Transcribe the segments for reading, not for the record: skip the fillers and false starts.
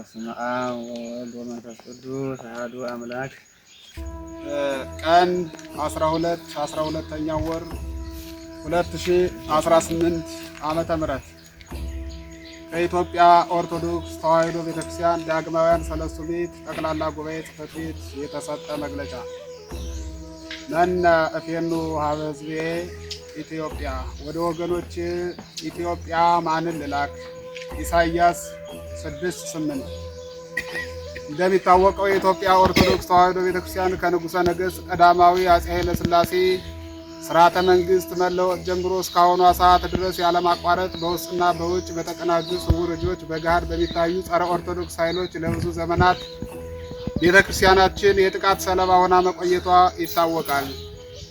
በስመ አብ ወወልድ ወመንፈስ ቅዱስ አሐዱ አምላክ። ቀን 12ኛው ወር 2018 ዓመተ ምህረት ከኢትዮጵያ ኦርቶዶክስ ተዋሕዶ ቤተክርስቲያን ዳግማውያን ሰለስቱ ምዕት ጠቅላላ ጉባኤ ጽሕፈት ቤት የተሰጠ መግለጫ። መነ እፌኑ ሀበ ሕዝቤ ኢትዮጵያ፣ ወደ ወገኖች ኢትዮጵያ ማንን ልላክ? ኢሳይያስ 6:8። እንደሚታወቀው የኢትዮጵያ ኦርቶዶክስ ተዋሕዶ ቤተክርስቲያን ከንጉሠ ነገሥት ቀዳማዊ አፄ ኃይለ ሥላሴ ሥርዓተ መንግሥት መለወጥ ጀምሮ እስካሁኗ ሰዓት ድረስ ያለማቋረጥ በውስጥና በውጭ በተቀናጁ ስውር እጆች በገሃድ በሚታዩ ጸረ ኦርቶዶክስ ኃይሎች ለብዙ ዘመናት ቤተክርስቲያናችን የጥቃት ሰለባ ሆና መቆየቷ ይታወቃል።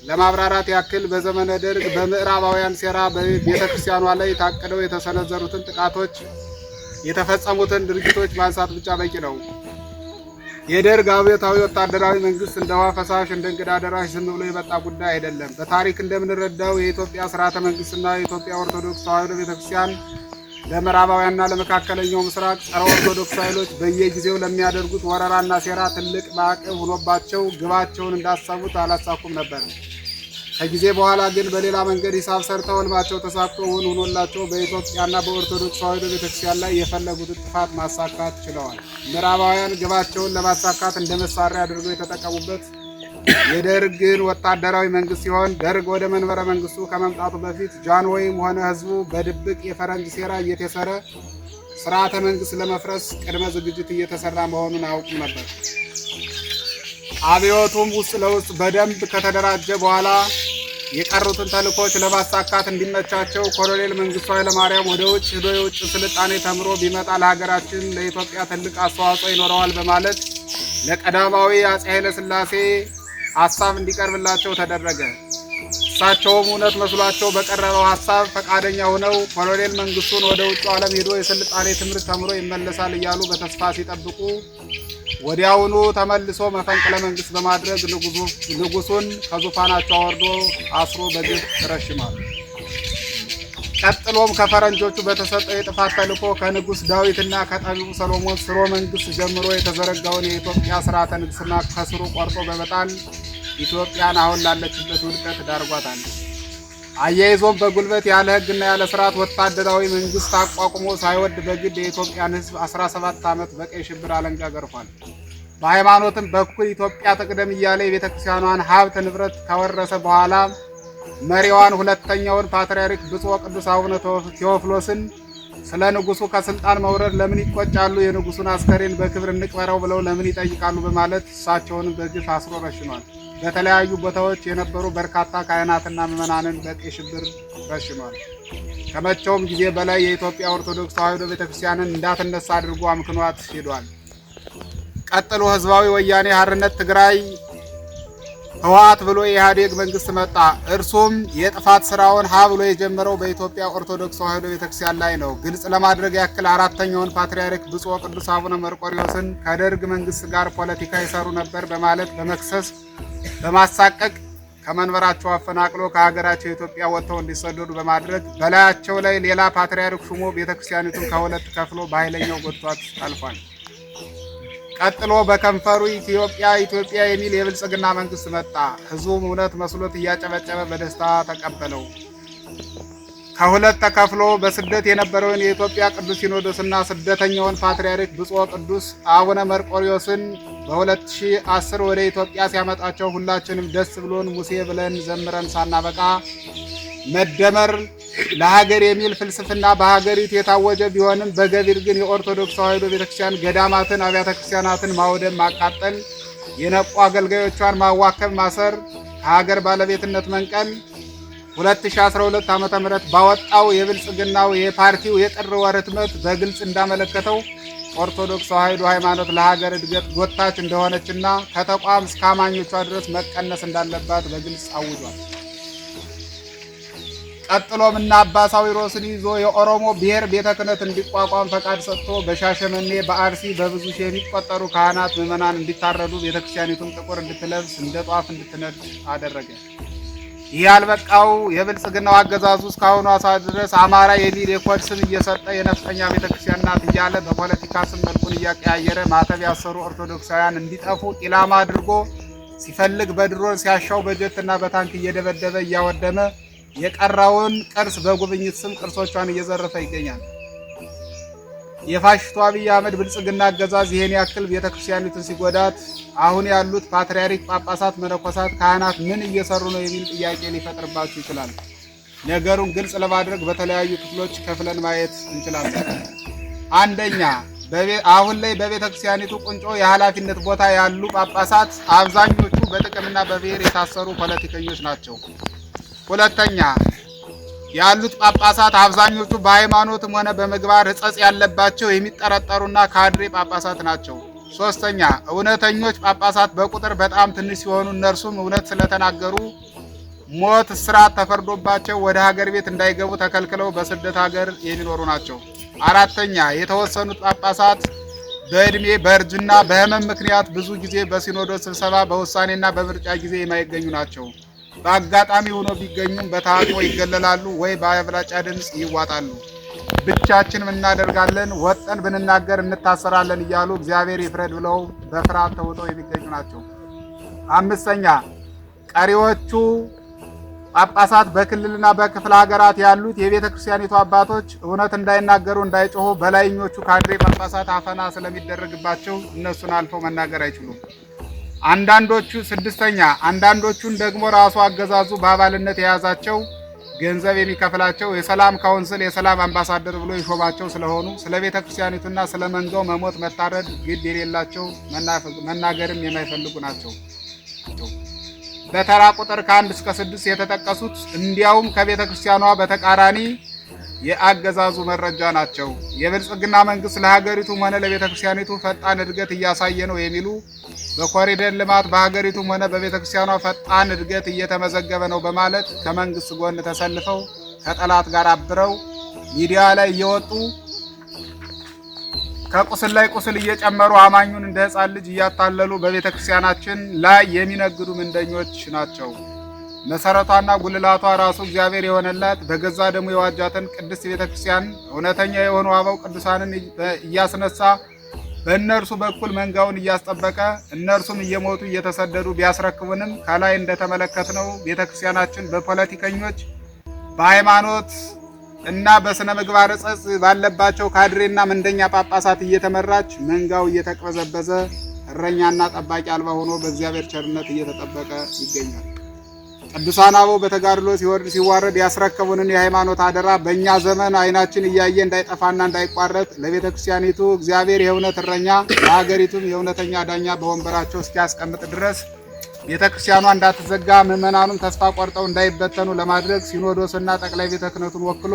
ለማብራራት ያክል በዘመነ ደርግ በምዕራባውያን ሴራ በቤተክርስቲያኗ ላይ ታቅደው የተሰነዘሩትን ጥቃቶች፣ የተፈጸሙትን ድርጊቶች ማንሳት ብቻ በቂ ነው። የደርግ አብዮታዊ ወታደራዊ መንግስት እንደ ውሃ ፈሳሽ እንደ እንግዳ ደራሽ ዝም ብሎ የመጣ ጉዳይ አይደለም። በታሪክ እንደምንረዳው የኢትዮጵያ ስርዓተ መንግስትና የኢትዮጵያ ኦርቶዶክስ ተዋሕዶ ቤተክርስቲያን ለምዕራባውያንና ለመካከለኛው ምስራቅ ጸረ ኦርቶዶክስ ኃይሎች በየጊዜው ለሚያደርጉት ወረራና ሴራ ትልቅ ማዕቀብ ሆኖባቸው ግባቸውን እንዳሰቡት አላሳኩም ነበር። ከጊዜ በኋላ ግን በሌላ መንገድ ሂሳብ ሰርተው ሕልማቸው ተሳክቶ እውን ሆኖላቸው በኢትዮጵያና በኦርቶዶክስ ተዋሕዶ ቤተክርስቲያን ላይ የፈለጉትን ጥፋት ማሳካት ችለዋል። ምዕራባውያን ግባቸውን ለማሳካት እንደ መሳሪያ አድርገው የተጠቀሙበት የደርግን ወታደራዊ መንግስት ሲሆን ደርግ ወደ መንበረ መንግስቱ ከመምጣቱ በፊት ጃንሆይም ሆነ ህዝቡ በድብቅ የፈረንጅ ሴራ እየተሰረ ስርዓተ መንግስት ለመፍረስ ቅድመ ዝግጅት እየተሰራ መሆኑን አያውቁም ነበር። አብዮቱም ውስጥ ለውስጥ በደንብ ከተደራጀ በኋላ የቀሩትን ተልእኮች ለማሳካት እንዲመቻቸው ኮሎኔል መንግስቱ ኃይለማርያም ወደ ውጭ ሄዶ የውጭ ስልጣኔ ተምሮ ቢመጣ ለሀገራችን ለኢትዮጵያ ትልቅ አስተዋጽኦ ይኖረዋል በማለት ለቀዳማዊ አፄ ኃይለ ሥላሴ ሀሳብ እንዲቀርብላቸው ተደረገ። እሳቸውም እውነት መስሏቸው በቀረበው ሀሳብ ፈቃደኛ ሆነው ኮሎኔል መንግስቱን ወደ ውጭ ዓለም ሄዶ የስልጣኔ ትምህርት ተምሮ ይመለሳል እያሉ በተስፋ ሲጠብቁ ወዲያውኑ ተመልሶ መፈንቅለ መንግስት በማድረግ ንጉሱን ከዙፋናቸው አወርዶ አስሮ በግፍ ረሽሟል። ቀጥሎም ከፈረንጆቹ በተሰጠው የጥፋት ተልዕኮ ከንጉሥ ዳዊትና ከጠቢቡ ሰሎሞን ስርወ መንግስት ጀምሮ የተዘረጋውን የኢትዮጵያ ስርዓተ ንግስና ከስሩ ቆርጦ በመጣል ኢትዮጵያን አሁን ላለችበት ውድቀት ዳርጓታል። አያይዞም በጉልበት ያለ ሕግና ያለ ስርዓት ወታደራዊ መንግስት አቋቁሞ ሳይወድ በግድ የኢትዮጵያን ሕዝብ 17 ዓመት በቀይ ሽብር አለንጋ ገርፏል። በሃይማኖትም በኩል ኢትዮጵያ ትቅደም እያለ የቤተክርስቲያኗን ሀብት ንብረት ከወረሰ በኋላ መሪዋን ሁለተኛውን ፓትርያርክ ብፁዕ ቅዱስ አቡነ ቴዎፍሎስን ስለ ንጉሱ ከስልጣን መውረድ ለምን ይቆጫሉ? የንጉሱን አስከሬን በክብር እንቅበረው ብለው ለምን ይጠይቃሉ? በማለት እሳቸውንም በግፍ አስሮ ረሽኗል። በተለያዩ ቦታዎች የነበሩ በርካታ ካህናትና ምዕመናንን በቀይ ሽብር ረሽኗል። ከመቼውም ጊዜ በላይ የኢትዮጵያ ኦርቶዶክስ ተዋሕዶ ቤተክርስቲያንን እንዳትነሳ አድርጎ አምክኗት ሄዷል። ቀጥሎ ህዝባዊ ወያኔ ሓርነት ትግራይ ህወሓት ብሎ የኢህአዴግ መንግስት መጣ። እርሱም የጥፋት ስራውን ሀ ብሎ የጀመረው በኢትዮጵያ ኦርቶዶክስ ተዋሕዶ ቤተክርስቲያን ላይ ነው። ግልጽ ለማድረግ ያክል አራተኛውን ፓትርያርክ ብፁዕ ቅዱስ አቡነ መርቆሪዎስን ከደርግ መንግስት ጋር ፖለቲካ ይሰሩ ነበር በማለት በመክሰስ በማሳቀቅ ከመንበራቸው አፈናቅሎ ከሀገራቸው ኢትዮጵያ ወጥተው እንዲሰደዱ በማድረግ በላያቸው ላይ ሌላ ፓትርያርክ ሹሞ ቤተክርስቲያኒቱን ከሁለት ከፍሎ በኃይለኛው ጎድቷት አልፏል። ቀጥሎ በከንፈሩ ኢትዮጵያ የሚል የብልጽግና መንግስት መጣ። ህዝቡም እውነት መስሎት እያጨበጨበ በደስታ ተቀበለው። ከሁለት ተከፍሎ በስደት የነበረውን የኢትዮጵያ ቅዱስ ሲኖዶስና ስደተኛውን ፓትርያርክ ብፁዕ ቅዱስ አቡነ መርቆሪዎስን በ2010 ወደ ኢትዮጵያ ሲያመጣቸው ሁላችንም ደስ ብሎን ሙሴ ብለን ዘምረን ሳናበቃ መደመር ለሀገር የሚል ፍልስፍና በሀገሪቱ የታወጀ ቢሆንም በገቢር ግን የኦርቶዶክስ ተዋሕዶ ቤተክርስቲያን ገዳማትን፣ አብያተ ክርስቲያናትን ማውደም፣ ማቃጠል፣ የነቁ አገልጋዮቿን ማዋከብ፣ ማሰር፣ ከሀገር ባለቤትነት መንቀል 2012 ዓ.ም ባወጣው የብልጽግናው የፓርቲው የጥር ወር ህትመት በግልጽ እንዳመለከተው ኦርቶዶክስ ተዋሕዶ ሃይማኖት ለሀገር እድገት ጎታች እንደሆነችና ከተቋም እስከ አማኞቿ ድረስ መቀነስ እንዳለባት በግልጽ አውጇል። ቀጥሎም እና አባ ሳዊሮስን ይዞ የኦሮሞ ብሔር ቤተ ክህነት እንዲቋቋም ፈቃድ ሰጥቶ በሻሸመኔ በአርሲ በብዙ ሺህ የሚቆጠሩ ካህናት ምዕመናን እንዲታረዱ ቤተክርስቲያኒቱን ጥቁር እንድትለብስ እንደ ጧፍ እንድትነድ አደረገ። ይህ ያልበቃው የብልጽግናው አገዛዙ እስካሁኑ ሰዓት ድረስ አማራ የሚል የኮድ ስም እየሰጠ የነፍጠኛ ቤተክርስቲያን ናት እያለ በፖለቲካ ስም መልኩን እያቀያየረ ማተብ ያሰሩ ኦርቶዶክሳውያን እንዲጠፉ ኢላማ አድርጎ ሲፈልግ በድሮን ሲያሻው በጀትና በታንክ እየደበደበ እያወደመ የቀረውን ቅርስ በጉብኝት ስም ቅርሶቿን እየዘረፈ ይገኛል። የፋሽስቱ አብይ አህመድ ብልጽግና አገዛዝ ይሄን ያክል ቤተክርስቲያኒቱን ሲጎዳት አሁን ያሉት ፓትርያርክ፣ ጳጳሳት፣ መነኮሳት፣ ካህናት ምን እየሰሩ ነው የሚል ጥያቄ ሊፈጥርባችሁ ይችላል። ነገሩን ግልጽ ለማድረግ በተለያዩ ክፍሎች ከፍለን ማየት እንችላለን። አንደኛ፣ አሁን ላይ በቤተክርስቲያኒቱ ቁንጮ የኃላፊነት ቦታ ያሉ ጳጳሳት አብዛኞቹ በጥቅምና በብሔር የታሰሩ ፖለቲከኞች ናቸው። ሁለተኛ፣ ያሉት ጳጳሳት አብዛኞቹ በሃይማኖትም ሆነ በምግባር ሕጸጽ ያለባቸው የሚጠረጠሩና ካድሬ ጳጳሳት ናቸው። ሶስተኛ፣ እውነተኞች ጳጳሳት በቁጥር በጣም ትንሽ ሲሆኑ እነርሱም እውነት ስለተናገሩ ሞት፣ እስራት ተፈርዶባቸው ወደ ሀገር ቤት እንዳይገቡ ተከልክለው በስደት ሀገር የሚኖሩ ናቸው። አራተኛ፣ የተወሰኑት ጳጳሳት በእድሜ በእርጅና በህመም ምክንያት ብዙ ጊዜ በሲኖዶስ ስብሰባ በውሳኔና በምርጫ ጊዜ የማይገኙ ናቸው። በአጋጣሚ ሆኖ ቢገኙም በተሃድሞ ይገለላሉ ወይ በአብላጫ ድምፅ ይዋጣሉ። ብቻችን እናደርጋለን፣ ወጠን ብንናገር እንታሰራለን እያሉ እግዚአብሔር ይፍረድ ብለው በፍርሃት ተውጠው የሚገኙ ናቸው። አምስተኛ፣ ቀሪዎቹ ጳጳሳት በክልልና በክፍለ ሀገራት ያሉት የቤተ ክርስቲያኒቱ አባቶች እውነት እንዳይናገሩ እንዳይጮሁ በላይኞቹ ካድሬ ጳጳሳት አፈና ስለሚደረግባቸው እነሱን አልፈው መናገር አይችሉም። ስድስተኛ፣ አንዳንዶቹን ደግሞ ራሱ አገዛዙ በአባልነት የያዛቸው ገንዘብ የሚከፍላቸው የሰላም ካውንስል የሰላም አምባሳደር ብሎ የሾማቸው ስለሆኑ ስለ ቤተ ክርስቲያኒቱና ስለ መንጋው መሞት መታረድ ግድ የሌላቸው መናገርም የማይፈልጉ ናቸው። በተራ ቁጥር ከ1 እስከ 6 የተጠቀሱት እንዲያውም ከቤተ ክርስቲያኗ በተቃራኒ የአገዛዙ መረጃ ናቸው። የብልጽግና መንግስት ለሀገሪቱም ሆነ ለቤተ ክርስቲያኒቱ ፈጣን እድገት እያሳየ ነው የሚሉ በኮሪደር ልማት በሀገሪቱም ሆነ በቤተ ክርስቲያኗ ፈጣን እድገት እየተመዘገበ ነው በማለት ከመንግስት ጎን ተሰልፈው ከጠላት ጋር አብረው ሚዲያ ላይ እየወጡ ከቁስል ላይ ቁስል እየጨመሩ አማኙን እንደ ሕፃን ልጅ እያታለሉ በቤተ ክርስቲያናችን ላይ የሚነግዱ ምንደኞች ናቸው። መሰረቷና ጉልላቷ ራሱ እግዚአብሔር የሆነላት በገዛ ደሙ የዋጃትን ቅድስት ቤተ ክርስቲያን እውነተኛ የሆኑ አበው ቅዱሳንን እያስነሳ በእነርሱ በኩል መንጋውን እያስጠበቀ እነርሱም እየሞቱ እየተሰደዱ ቢያስረክቡንም ከላይ እንደተመለከትነው ቤተ ክርስቲያናችን በፖለቲከኞች በሃይማኖት እና በስነ ምግባር ሕጸጽ ባለባቸው ካድሬና ምንደኛ ጳጳሳት እየተመራች መንጋው እየተቅበዘበዘ እረኛና ጠባቂ አልባ ሆኖ በእግዚአብሔር ቸርነት እየተጠበቀ ይገኛል። ቅዱሳን አበው በተጋድሎ ሲዋረድ ያስረከቡንን የሃይማኖት አደራ በእኛ ዘመን አይናችን እያየ እንዳይጠፋና እንዳይቋረጥ ለቤተ ክርስቲያኒቱ እግዚአብሔር የእውነት እረኛ ለሀገሪቱም የእውነተኛ ዳኛ በወንበራቸው እስኪያስቀምጥ ድረስ ቤተ ክርስቲያኗ እንዳትዘጋ ምዕመናኑም ተስፋ ቆርጠው እንዳይበተኑ ለማድረግ ሲኖዶስና ጠቅላይ ቤተ ክህነቱን ወክሎ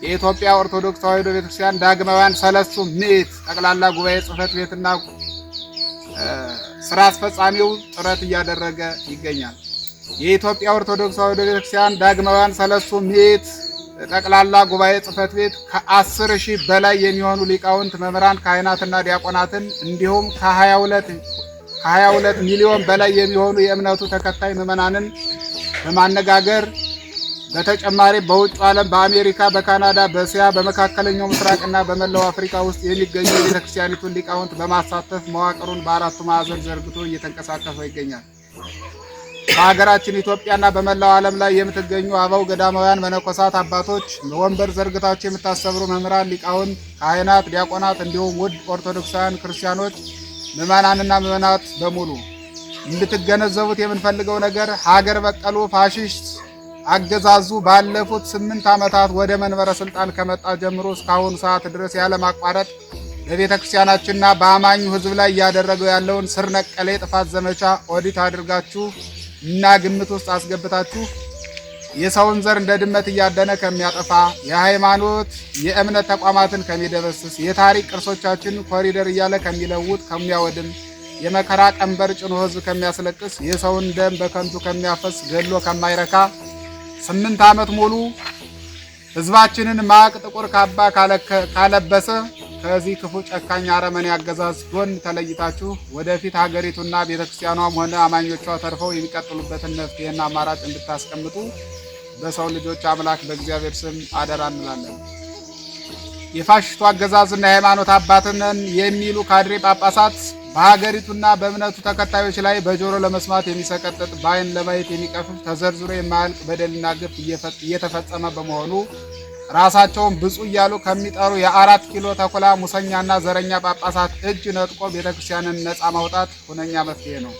የኢትዮጵያ ኦርቶዶክስ ተዋሕዶ ቤተክርስቲያን ዳግማውያን ሰለስቱ ምዕት ጠቅላላ ጉባኤ ጽሕፈት ቤትና ስራ አስፈጻሚው ጥረት እያደረገ ይገኛል። የኢትዮጵያ ኦርቶዶክስ ተዋሕዶ ቤተክርስቲያን ዳግማውያን ሰለስቱ ምዕት ጠቅላላ ጉባኤ ጽሕፈት ቤት ከ10,000 በላይ የሚሆኑ ሊቃውንት፣ መምህራን፣ ካህናትና ዲያቆናትን እንዲሁም ከ22 ሚሊዮን በላይ የሚሆኑ የእምነቱ ተከታይ ምዕመናንን በማነጋገር በተጨማሪ በውጭ ዓለም በአሜሪካ፣ በካናዳ፣ በእስያ፣ በመካከለኛው ምስራቅና በመላው አፍሪካ ውስጥ የሚገኙ የቤተክርስቲያኒቱን ሊቃውንት በማሳተፍ መዋቅሩን በአራቱ ማዕዘን ዘርግቶ እየተንቀሳቀሰ ይገኛል። በሀገራችን ኢትዮጵያና በመላው ዓለም ላይ የምትገኙ አበው ገዳማውያን መነኮሳት አባቶች፣ ወንበር ዘርግታችሁ የምታስተምሩ መምህራን፣ ሊቃውንት፣ ካህናት፣ ዲያቆናት እንዲሁም ውድ ኦርቶዶክሳውያን ክርስቲያኖች ምዕመናንና ምዕመናት በሙሉ እንድትገነዘቡት የምንፈልገው ነገር ሀገር በቀሉ ፋሽስት አገዛዙ ባለፉት 8 ዓመታት ወደ መንበረ ስልጣን ከመጣ ጀምሮ እስካሁን ሰዓት ድረስ ያለማቋረጥ በቤተ ክርስቲያናችንና በአማኙ ሕዝብ ላይ እያደረገው ያለውን ስር ነቀል የጥፋት ዘመቻ ኦዲት አድርጋችሁ እና ግምት ውስጥ አስገብታችሁ የሰውን ዘር እንደ ድመት እያደነ ከሚያጠፋ፣ የሃይማኖት የእምነት ተቋማትን ከሚደበስስ፣ የታሪክ ቅርሶቻችን ኮሪደር እያለ ከሚለውጥ ከሚያወድም፣ የመከራ ቀንበር ጭኖ ሕዝብ ከሚያስለቅስ፣ የሰውን ደም በከንቱ ከሚያፈስ፣ ገድሎ ከማይረካ 8 ዓመት ሙሉ ሕዝባችንን ማቅ ጥቁር ካባ ካለበሰ ከዚህ ክፉ ጨካኝ አረመኔ አገዛዝ ጎን ተለይታችሁ ወደፊት ሀገሪቱና ቤተክርስቲያኗም ሆነ አማኞቿ ተርፈው የሚቀጥሉበትን መፍትሄና አማራጭ እንድታስቀምጡ በሰው ልጆች አምላክ በእግዚአብሔር ስም አደራ እንላለን። የፋሽስቱ አገዛዝና የሃይማኖት አባትነን የሚሉ ካድሬ ጳጳሳት በሀገሪቱና በእምነቱ ተከታዮች ላይ በጆሮ ለመስማት የሚሰቀጥጥ በዓይን ለማየት የሚቀፍፍ ተዘርዝሮ የማያልቅ በደልና ግፍ እየተፈጸመ በመሆኑ ራሳቸውን ብፁዕ እያሉ ከሚጠሩ የ4 ኪሎ ተኩላ ሙሰኛና ዘረኛ ጳጳሳት እጅ ነጥቆ ቤተክርስቲያንን ነፃ ማውጣት ሁነኛ መፍትሄ ነው።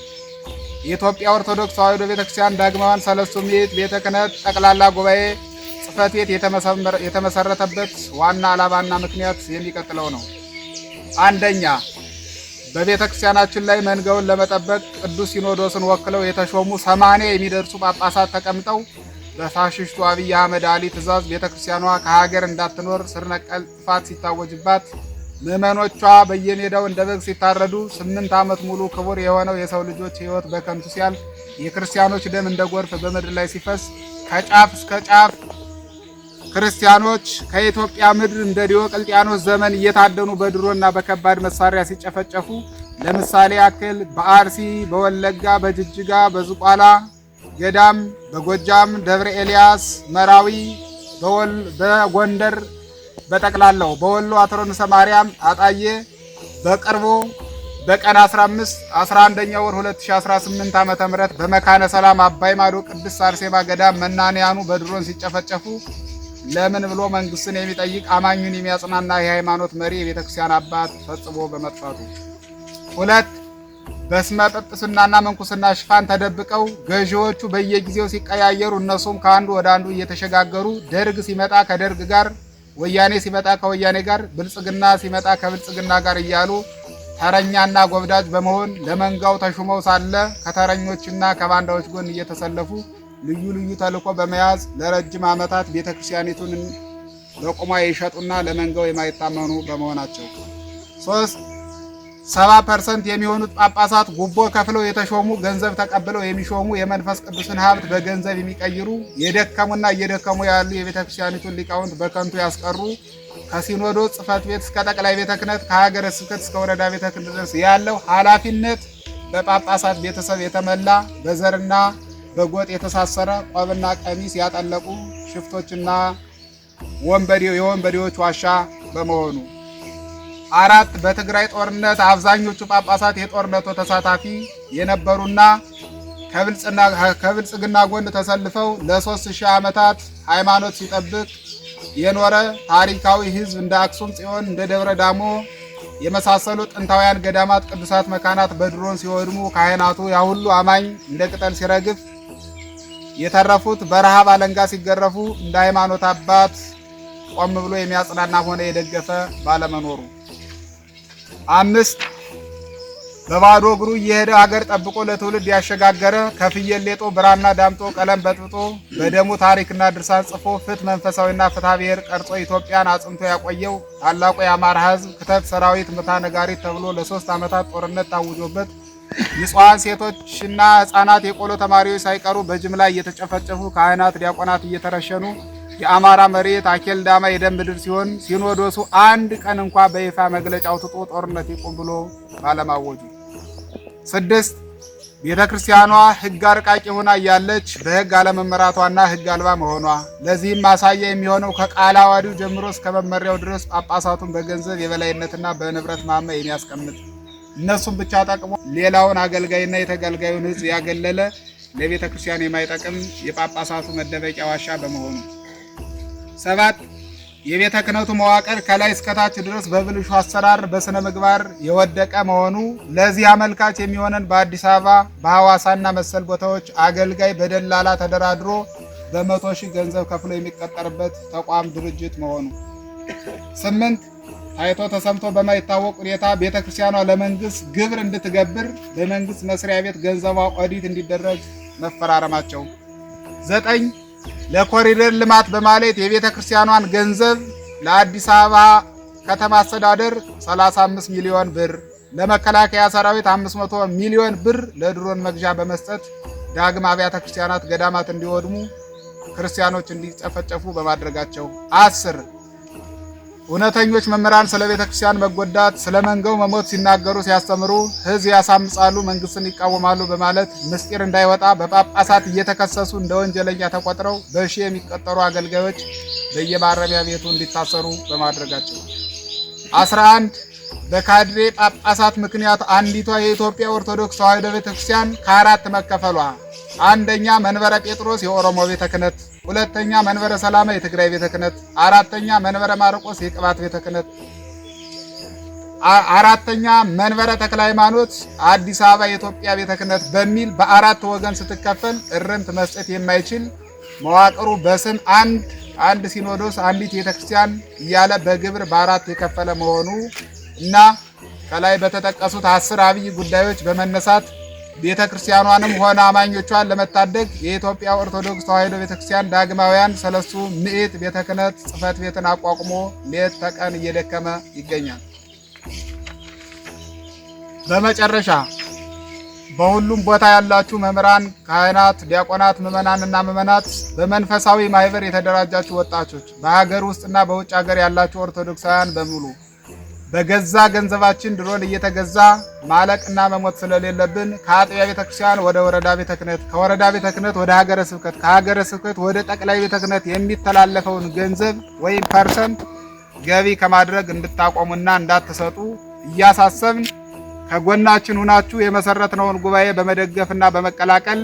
የኢትዮጵያ ኦርቶዶክስ ተዋሕዶ ቤተክርስቲያን ዳግማውያን ሰለስቱ ምዕት ቤተ ክህነት ጠቅላላ ጉባኤ ጽሕፈት ቤት የተመሰረተበት ዋና ዓላማና ምክንያት የሚቀጥለው ነው። አንደኛ፣ በቤተ ክርስቲያናችን ላይ መንጋውን ለመጠበቅ ቅዱስ ሲኖዶስን ወክለው የተሾሙ 80 የሚደርሱ ጳጳሳት ተቀምጠው በፋሽስቱ አብይ አህመድ አሊ ትእዛዝ ቤተ ክርስቲያኗ ከሀገር እንዳትኖር ስር ነቀል ጥፋት ሲታወጅባት ምዕመኖቿ በየሜዳው እንደ በግ ሲታረዱ 8 ዓመት ሙሉ ክቡር የሆነው የሰው ልጆች ሕይወት በከንቱ ሲያልፍ የክርስቲያኖች ደም እንደ ጎርፍ በምድር ላይ ሲፈስ ከጫፍ እስከ ጫፍ ክርስቲያኖች ከኢትዮጵያ ምድር እንደ ዲዮቅልጥያኖስ ዘመን እየታደኑ በድሮና በከባድ መሳሪያ ሲጨፈጨፉ ለምሳሌ ያክል በአርሲ፣ በወለጋ፣ በጅጅጋ፣ በዝቋላ ገዳም፣ በጎጃም ደብረ ኤልያስ፣ መራዊ፣ በጎንደር በጠቅላላው በወሎ አትሮንሰ ማርያም፣ አጣዬ በቅርቡ በቀን 11ኛው ወር 2018 ዓ.ም በመካነ ሰላም አባይ ማዶ ቅድስት አርሴማ ገዳም መናንያኑ በድሮን ሲጨፈጨፉ ለምን ብሎ መንግስትን የሚጠይቅ አማኙን የሚያጽናና የሃይማኖት መሪ የቤተክርስቲያን አባት ፈጽሞ በመጥፋቱ። 2. በስመ ጵጵስናና መንኩስና ሽፋን ተደብቀው ገዢዎቹ በየጊዜው ሲቀያየሩ እነሱም ከአንዱ ወደ አንዱ እየተሸጋገሩ ደርግ ሲመጣ ከደርግ ጋር፣ ወያኔ ሲመጣ ከወያኔ ጋር፣ ብልጽግና ሲመጣ ከብልጽግና ጋር እያሉ ተረኛና ጎብዳጅ በመሆን ለመንጋው ተሹመው ሳለ ከተረኞችና ከባንዳዎች ጎን እየተሰለፉ ልዩ ልዩ ተልዕኮ በመያዝ ለረጅም ዓመታት ቤተክርስቲያኒቱን በቁሟ የሸጡና ለመንጋው የማይታመኑ በመሆናቸው። 3. 70% የሚሆኑት ጳጳሳት ጉቦ ከፍለው የተሾሙ፣ ገንዘብ ተቀብለው የሚሾሙ፣ የመንፈስ ቅዱስን ሀብት በገንዘብ የሚቀይሩ፣ የደከሙና እየደከሙ ያሉ የቤተክርስቲያኒቱን ሊቃውንት በከንቱ ያስቀሩ፣ ከሲኖዶስ ጽሕፈት ቤት እስከ ጠቅላይ ቤተ ክህነት ከሀገረ ስብከት እስከ ወረዳ ቤተ ክህነት ድረስ ያለው ኃላፊነት በጳጳሳት ቤተሰብ የተመላ በዘርና በጎጥ የተሳሰረ ቆብና ቀሚስ ያጠለቁ ሽፍቶችና የወንበዴዎች ዋሻ በመሆኑ። 4. በትግራይ ጦርነት አብዛኞቹ ጳጳሳት የጦርነቱ ተሳታፊ የነበሩና ከብልጽግና ጎን ተሰልፈው ለ3000 ዓመታት ሃይማኖት ሲጠብቅ የኖረ ታሪካዊ ሕዝብ እንደ አክሱም ጽዮን፣ እንደ ደብረ ዳሞ የመሳሰሉ ጥንታውያን ገዳማት፣ ቅዱሳት መካናት በድሮን ሲወድሙ ካህናቱ ያሁሉ አማኝ እንደ ቅጠል ሲረግፍ የተረፉት በረሃብ አለንጋ ሲገረፉ እንደ ሃይማኖት አባት ቆም ብሎ የሚያጽናና ሆነ የደገፈ ባለመኖሩ። 5. በባዶ እግሩ እየሄደ ሀገር ጠብቆ ለትውልድ ያሸጋገረ ከፍየል ሌጦ ብራና ዳምጦ ቀለም በጥብጦ በደሙ ታሪክና ድርሳን ጽፎ ፍትህ መንፈሳዊና ፍትሐ ብሔር ቀርጾ ኢትዮጵያን አጽንቶ ያቆየው ታላቁ የአማራ ሕዝብ ክተት ሰራዊት ምታ ነጋሪት ተብሎ ለ3 ዓመታት ጦርነት ታውጆበት ንጹሐን ሴቶችና ሕፃናት የቆሎ ተማሪዎች ሳይቀሩ በጅምላ እየተጨፈጨፉ ካህናት፣ ዲያቆናት እየተረሸኑ የአማራ መሬት አኬልዳማ የደም ምድር ሲሆን ሲኖዶሱ አንድ ቀን እንኳ በይፋ መግለጫ አውጥቶ ጦርነት ይቁም ብሎ ባለማወጁ። 6. ቤተ ክርስቲያኗ ሕግ አርቃቂ ሆና እያለች በሕግ አለመመራቷና ሕግ አልባ መሆኗ። ለዚህም ማሳያ የሚሆነው ከቃለ ዓዋዲው ጀምሮ እስከ መመሪያው ድረስ ጳጳሳቱን በገንዘብ የበላይነትና በንብረት ማማ የሚያስቀምጥ እነሱም ብቻ ጠቅሞ ሌላውን አገልጋይና የተገልጋዩን ሕዝብ ያገለለ ለቤተ ክርስቲያን የማይጠቅም የጳጳሳቱ መደበቂያ ዋሻ በመሆኑ። 7. የቤተ ክህነቱ መዋቅር ከላይ እስከታች ድረስ በብልሹ አሰራር በስነ ምግባር የወደቀ መሆኑ። ለዚህ አመልካች የሚሆነን በአዲስ አበባ በሐዋሳና መሰል ቦታዎች አገልጋይ በደላላ ተደራድሮ በ100 ሺህ ገንዘብ ከፍሎ የሚቀጠርበት ተቋም ድርጅት መሆኑ። 8. ታይቶ ተሰምቶ በማይታወቅ ሁኔታ ቤተ ክርስቲያኗ ለመንግስት ግብር እንድትገብር በመንግስት መስሪያ ቤት ገንዘቧ ኦዲት እንዲደረግ መፈራረማቸው። 9. ለኮሪደር ልማት በማለት የቤተ ክርስቲያኗን ገንዘብ ለአዲስ አበባ ከተማ አስተዳደር 35 ሚሊዮን ብር፣ ለመከላከያ ሰራዊት 500 ሚሊዮን ብር ለድሮን መግዣ በመስጠት ዳግም አብያተ ክርስቲያናት፣ ገዳማት እንዲወድሙ፣ ክርስቲያኖች እንዲጨፈጨፉ በማድረጋቸው። 10. እውነተኞች መምህራን ስለ ቤተ ክርስቲያን መጎዳት፣ ስለ መንጋው መሞት ሲናገሩ ሲያስተምሩ ሕዝብ ያሳምጻሉ፣ መንግስትን ይቃወማሉ በማለት ምስጢር እንዳይወጣ በጳጳሳት እየተከሰሱ እንደ ወንጀለኛ ተቆጥረው በሺህ የሚቆጠሩ አገልጋዮች በየማረሚያ ቤቱ እንዲታሰሩ በማድረጋቸው 11 በካድሬ ጳጳሳት ምክንያት አንዲቷ የኢትዮጵያ ኦርቶዶክስ ተዋሕዶ ቤተክርስቲያን ከአራት መከፈሏ፣ አንደኛ መንበረ ጴጥሮስ የኦሮሞ ቤተ ክህነት፣ ሁለተኛ መንበረ ሰላማ የትግራይ ቤተ ክህነት፣ አራተኛ መንበረ ማርቆስ የቅባት ቤተ ክህነት፣ አራተኛ መንበረ ተክለ ሃይማኖት አዲስ አበባ የኢትዮጵያ ቤተ ክህነት በሚል በአራት ወገን ስትከፈል እርምት መስጠት የማይችል መዋቅሩ በስም አንድ ሲኖዶስ አንዲት ቤተክርስቲያን እያለ በግብር በአራት የከፈለ መሆኑ እና ከላይ በተጠቀሱት 10 አብይ ጉዳዮች በመነሳት ቤተክርስቲያኗንም ሆነ አማኞቿን ለመታደግ የኢትዮጵያ ኦርቶዶክስ ተዋሕዶ ቤተክርስቲያን ዳግማውያን ሰለስቱ ምዕት ቤተ ክህነት ጽሕፈት ቤትን አቋቁሞ ሌት ተቀን እየደከመ ይገኛል። በመጨረሻ በሁሉም ቦታ ያላችሁ መምህራን፣ ካህናት፣ ዲያቆናት፣ ምዕመናንና ምዕመናት፣ በመንፈሳዊ ማህበር የተደራጃችሁ ወጣቶች፣ በሀገር ውስጥና በውጭ ሀገር ያላችሁ ኦርቶዶክሳውያን በሙሉ በገዛ ገንዘባችን ድሮን እየተገዛ ማለቅና መሞት ስለሌለብን ከአጥቢያ ቤተክርስቲያን ወደ ወረዳ ቤተ ክህነት፣ ከወረዳ ቤተ ክህነት ወደ ሀገረ ስብከት፣ ከሀገረ ስብከት ወደ ጠቅላይ ቤተ ክህነት የሚተላለፈውን ገንዘብ ወይም ፐርሰንት ገቢ ከማድረግ እንድታቆሙና እንዳትሰጡ እያሳሰብን ከጎናችን ሁናችሁ የመሰረትነውን ጉባኤ በመደገፍና በመቀላቀል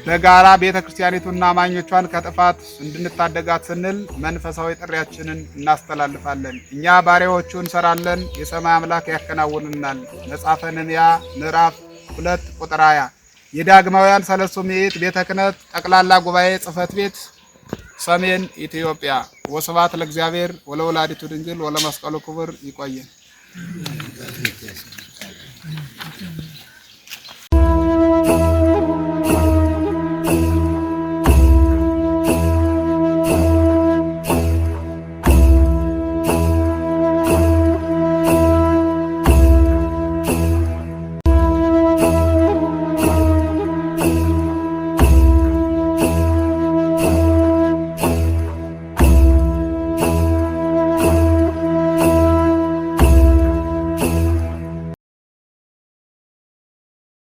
በጋራ ቤተክርስቲያኒቱና አማኞቿን ከጥፋት እንድንታደጋት ስንል መንፈሳዊ ጥሪያችንን እናስተላልፋለን። እኛ ባሪያዎቹ እንሰራለን፣ የሰማይ አምላክ ያከናውንናል። መጽሐፈ ነህምያ ምዕራፍ 2 ቁጥር 20 የዳግማውያን ሰለስቱ ምዕት ቤተ ክህነት ጠቅላላ ጉባኤ ጽሕፈት ቤት ሰሜን ኢትዮጵያ። ወስብሐት ለእግዚአብሔር ወለወላዲቱ ድንግል ወለመስቀሉ ክቡር። ይቆየን።